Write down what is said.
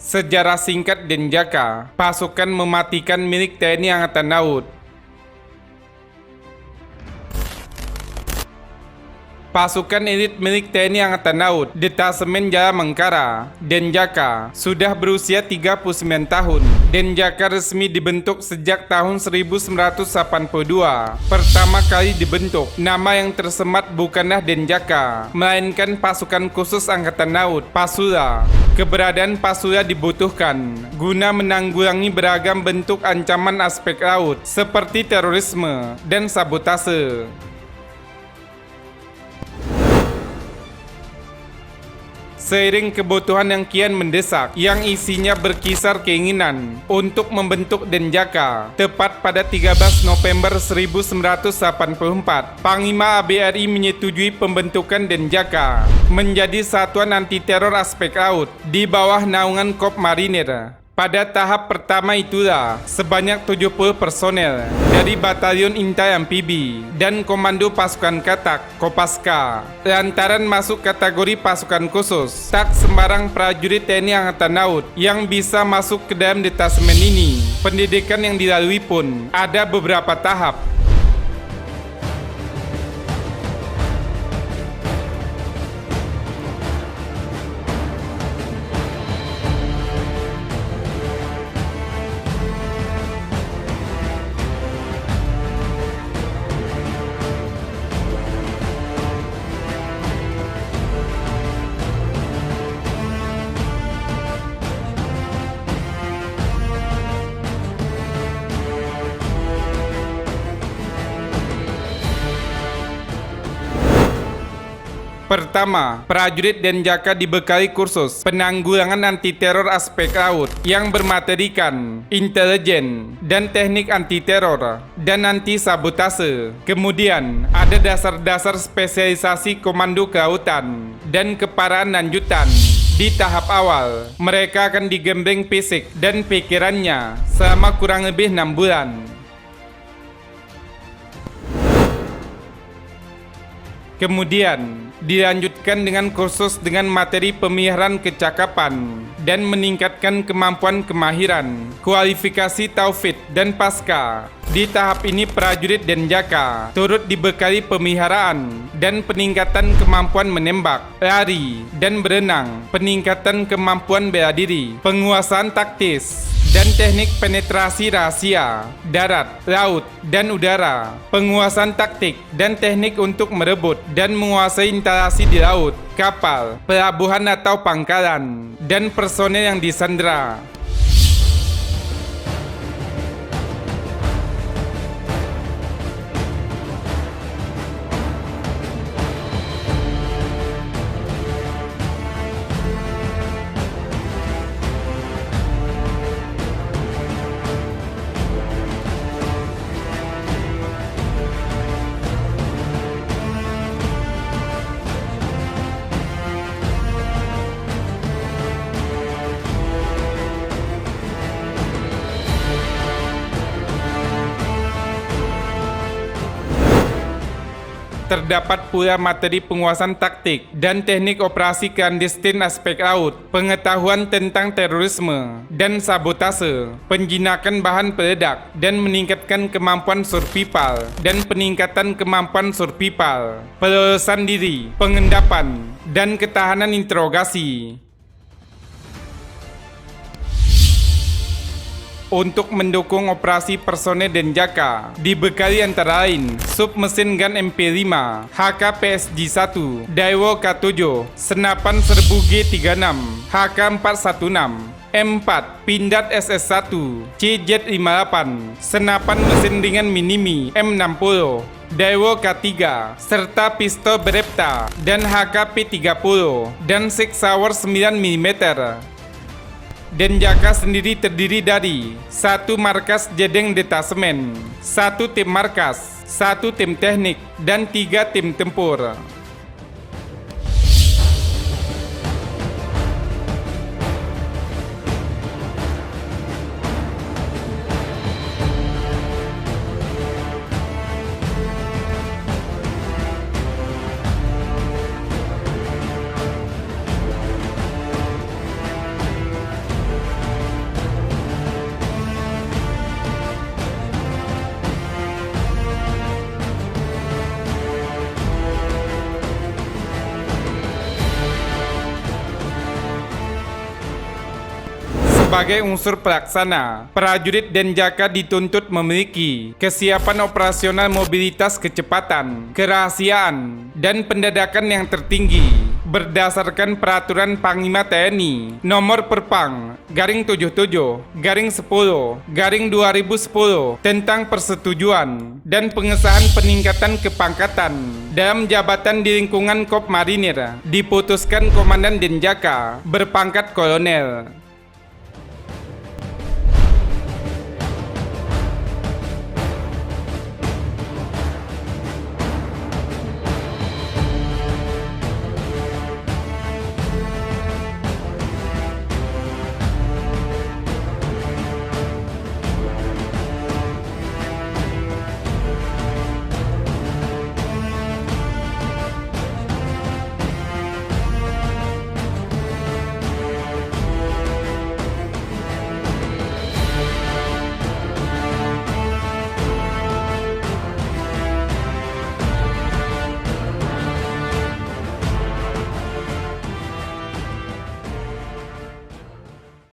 Sejarah singkat Denjaka, pasukan mematikan milik TNI Angkatan Laut. Pasukan elit milik TNI Angkatan Laut, Detasemen Jaya Mengkara, Denjaka, sudah berusia 39 tahun. Denjaka resmi dibentuk sejak tahun 1982. Pertama kali dibentuk, nama yang tersemat bukanlah Denjaka, melainkan Pasukan Khusus Angkatan Laut, Pasula. Keberadaan Pasula dibutuhkan guna menanggulangi beragam bentuk ancaman aspek laut, seperti terorisme dan sabotase. Seiring kebutuhan yang kian mendesak, yang isinya berkisar keinginan untuk membentuk Denjaka, tepat pada 13 November 1984, Panglima ABRI menyetujui pembentukan Denjaka menjadi satuan anti-teror aspek laut di bawah naungan Korps Marinir. Pada tahap pertama itulah, sebanyak 70 personel dari Batalion Intai Amfibi dan Komando Pasukan Katak, Kopaska, lantaran masuk kategori pasukan khusus. Tak sembarang prajurit TNI Angkatan Laut yang bisa masuk ke dalam detasemen ini. Pendidikan yang dilalui pun ada beberapa tahap. Pertama, prajurit Denjaka dibekali kursus penanggulangan anti-teror aspek laut yang bermaterikan intelijen dan teknik anti-teror dan anti-sabotase. Kemudian, ada dasar-dasar spesialisasi komando kelautan dan keparaan lanjutan. Di tahap awal, mereka akan digembleng fisik dan pikirannya selama kurang lebih 6 bulan. Kemudian, dilanjutkan dengan kursus dengan materi pemeliharaan kecakapan dan meningkatkan kemampuan kemahiran, kualifikasi taufid dan pasca. Di tahap ini prajurit Denjaka turut dibekali pemeliharaan dan peningkatan kemampuan menembak, lari, dan berenang, peningkatan kemampuan bela diri, penguasaan taktis, dan teknik penetrasi rahasia, darat, laut, dan udara, penguasaan taktik, dan teknik untuk merebut dan menguasai instalasi di laut, kapal, pelabuhan atau pangkalan, dan personel yang disandera. Terdapat pula materi penguasaan taktik dan teknik operasi clandestin aspek laut, pengetahuan tentang terorisme dan sabotase, penjinakan bahan peledak, dan meningkatkan kemampuan survival dan peningkatan kemampuan survival, pelolosan diri, pengendapan, dan ketahanan interogasi. Untuk mendukung operasi personel Denjaka, dibekali antara lain sub mesin gun MP5, HK-PSG-1, Daewoo K7, senapan serbu G36, HK-416, M4, Pindad SS-1, CZ-58, senapan mesin ringan Minimi M60, Daewoo K3, serta pistol Beretta dan HK-P30 dan Sig Sauer 9mm. Denjaka sendiri terdiri dari 1 markas jedeng detasemen, 1 tim markas, 1 tim teknik, dan 3 tim tempur. Sebagai unsur pelaksana, prajurit Denjaka dituntut memiliki kesiapan operasional mobilitas kecepatan, kerahasiaan, dan pendadakan yang tertinggi berdasarkan Peraturan Panglima TNI Nomor Perpang /10/10/2010 tentang persetujuan dan pengesahan peningkatan kepangkatan dalam jabatan di lingkungan Kop Marinir, diputuskan Komandan Denjaka berpangkat kolonel